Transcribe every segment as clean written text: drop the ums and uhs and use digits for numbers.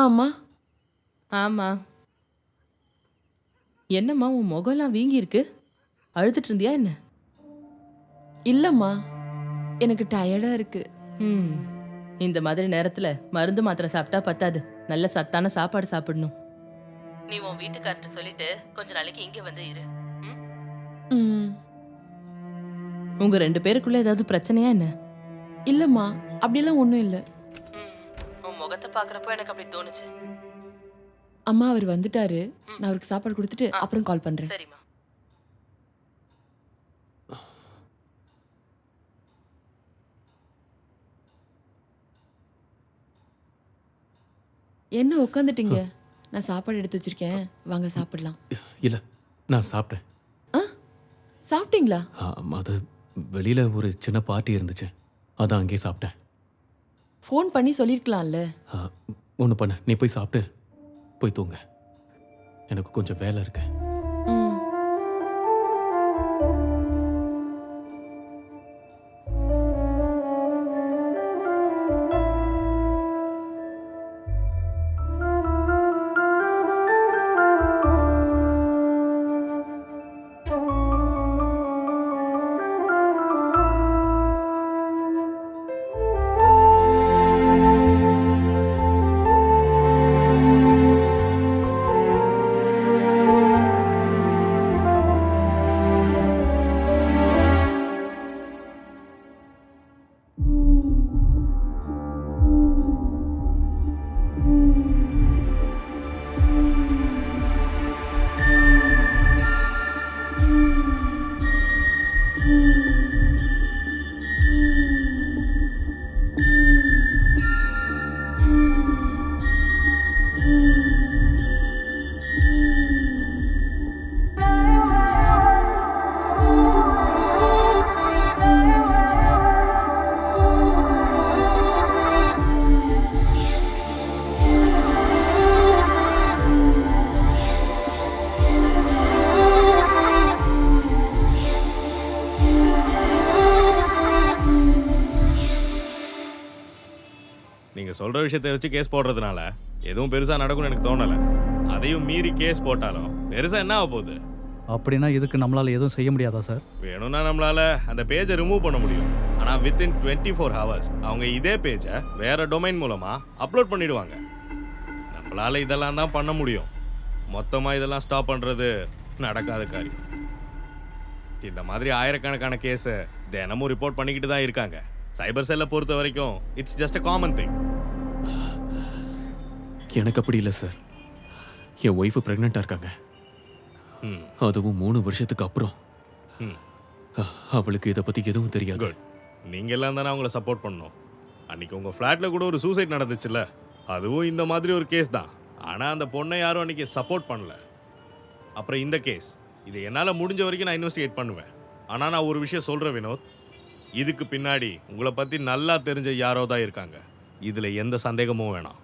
அம்மா. ஆமா. என்னம்மா உன் முகம்லாம் வீங்கி இருக்கு? அழுதுட்டு இருந்தியா என்ன? இல்லம்மா, எனக்கு டயர்டா இருக்கு. ம். இந்த மாதிரி நேரத்துல மருந்து மாத்திரை சாப்பிட்டா பத்தாது. நல்ல சத்தான சாப்பாடு சாப்பிடணும். நீ உன் வீட்டுக்கார்ட்ட சொல்லிட்டு கொஞ்ச நாளைக்கு இங்க வந்து இரு. ம்? ம். உங்க 2 பேருக்குள்ள ஏதாவது பிரச்சனையா என்ன? இல்லம்மா, அப்படியெல்லாம் ஒண்ணும் இல்ல. ம். உன் முகத்தை பாக்குறப்போ எனக்கு அப்படி தோணுச்சு. அம்மா அவர் வந்துட்டாரு. நான் அவருக்கு சாப்பாடு கொடுத்துட்டு அப்புறம் கால் பண்றேன். சரிம்மா. என்ன உட்காந்துட்டீங்க? நான் சாப்பாடு எடுத்து வச்சிருக்கேன். வாங்க சாப்பிடலாம். இல்லை, நான் சாப்பிட்டேன். ஆ, சாப்பிட்டீங்களா? அது வெளியில் ஒரு சின்ன பார்ட்டி இருந்துச்சு, அதான் அங்கேயே சாப்பிட்டேன். ஃபோன் பண்ணி சொல்லியிருக்கலாம்ல. ஒன்று பண்ண, நீ போய் சாப்பிட்டு போய் தூங்க. எனக்கு கொஞ்சம் வேலை இருக்கு. ம். நீங்க சொல்ற விஷயத்தை வச்சு கேஸ் போடுறதுனால எதுவும் பெருசா நடக்கும்னு எனக்கு தோணல. அதையும் மீறி கேஸ் போட்டாலும் பெருசா என்ன ஆக போகுது? அப்படின்னா இதுக்கு நம்மளால எதுவும் செய்ய முடியாதா சார்? வேணும்னா நம்மளால அந்த பேஜை ரிமூவ் பண்ண முடியும். ஆனா வித்தின் 24 ஹவர்ஸ் அவங்க இதே பேஜை வேற டொமைன் மூலமா அப்லோட் பண்ணிடுவாங்க. நம்மளால இதெல்லாம் தான் பண்ண முடியும். மொத்தமா இதெல்லாம் ஸ்டாப் பண்றது நடக்காத காரியம். இந்த மாதிரி ஆயிரக்கணக்கான கேஸை தினமும் ரிப்போர்ட் பண்ணிக்கிட்டு தான் இருக்காங்க. சைபர் செல்லை பொறுத்த வரைக்கும் it's just a common thing. எனக்கு அப்படி இல்லை சார். என் ஒய்ஃபு ப்ரெக்னெண்ட்டாக இருக்காங்க. அதுவும் 3 வருஷத்துக்கு அப்புறம். அவளுக்கு இதை பற்றி எதுவும் தெரியாது. குட். நீங்கள் எல்லாம் தானே அவங்கள சப்போர்ட் பண்ணணும். அன்றைக்கி உங்கள் ஃப்ளாட்டில் கூட ஒரு சூசைட் நடந்துச்சுல்ல, அதுவும் இந்த மாதிரி ஒரு கேஸ் தான். ஆனால் அந்த பொண்ணை யாரும் அன்றைக்கி சப்போர்ட் பண்ணல. அப்புறம் இந்த கேஸ், இதை என்னால் முடிஞ்ச வரைக்கும் நான் இன்வெஸ்டிகேட் பண்ணுவேன். ஆனால் நான் ஒரு விஷயம் சொல்கிறேன் வினோத், இதுக்கு பின்னாடி உங்களை பற்றி நல்லா தெரிஞ்ச யாரோ தான் இருக்காங்க. இதில் எந்த சந்தேகமும் வேணாம்.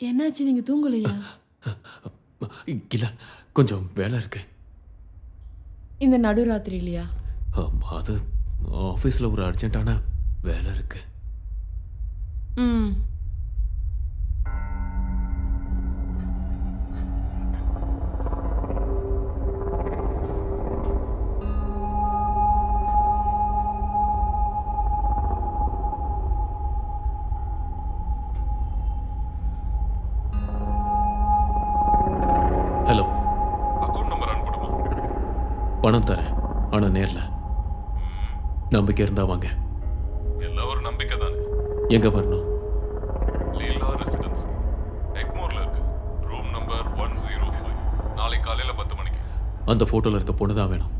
என்னாச்சு, நீங்க தூங்கலையா? இல்லை, கொஞ்சம் வேலை இருக்கு. இந்த நடுராத்திரிலையா? அது ஆஃபீஸில் ஒரு அர்ஜென்ட்டான வேலை இருக்கு. ம். ஹலோ, அக்கௌண்ட் நம்பர் அனுப்பிடுமா? பணம் தரேன், ஆனால் நேரில். நம்பிக்கை இருந்தா வாங்க. எல்லாம் ஒரு நம்பிக்கை தானே. எங்கே வரணும்? லீலா ரெசிடென்ஸ் எக்மோர்ல இருக்கு. Room number 105. நாளைக்கு காலையில் 10 மணிக்கு. அந்த ஃபோட்டோவில் இருக்க பொண்ணு தான் வேணும்.